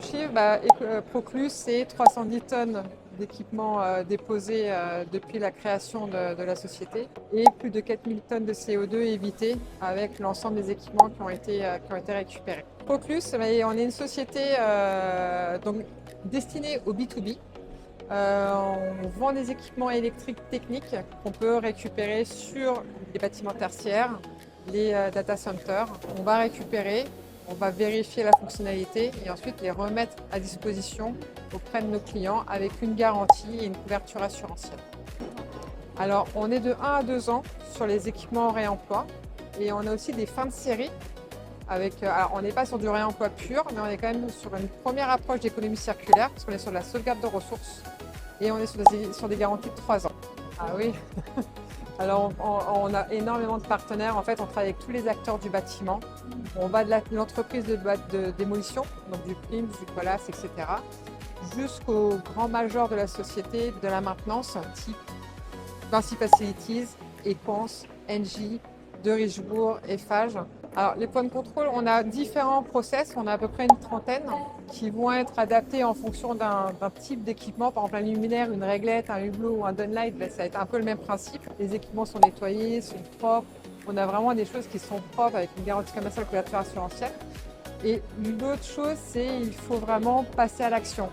Chiffre, Proclus, c'est 310 tonnes d'équipements déposés depuis la création de la société et plus de 4000 tonnes de CO2 évitées avec l'ensemble des équipements qui ont été récupérés. Proclus, on est une société destinée au B2B. On vend des équipements électriques techniques qu'on peut récupérer sur les bâtiments tertiaires, les data centers. On va récupérer, on va vérifier la fonctionnalité et ensuite les remettre à disposition auprès de nos clients avec une garantie et une couverture assurantielle. Alors, on est de 1 à 2 ans sur les équipements en réemploi et on a aussi des fins de série. Alors on n'est pas sur du réemploi pur, mais on est quand même sur une première approche d'économie circulaire, parce qu'on est sur la sauvegarde de ressources et on est sur des garanties de 3 ans. Ah oui. Alors on a énormément de partenaires. En fait, on travaille avec tous les acteurs du bâtiment. On va de l'entreprise de démolition, donc du PIMS, du Colas, etc., jusqu'au grand major de la société de la maintenance, type Vinci Facilities, Equans, Engie, de Richebourg, Eiffage. Alors, les points de contrôle, on a différents process, on a à peu près une trentaine qui vont être adaptés en fonction d'un type d'équipement. Par exemple, un luminaire, une réglette, un hublot ou un downlight, ça va être un peu le même principe. Les équipements sont nettoyés, sont propres. On a vraiment des choses qui sont propres avec une garantie commerciale, couverture assurantielle. Et l'autre chose, c'est qu'il faut vraiment passer à l'action.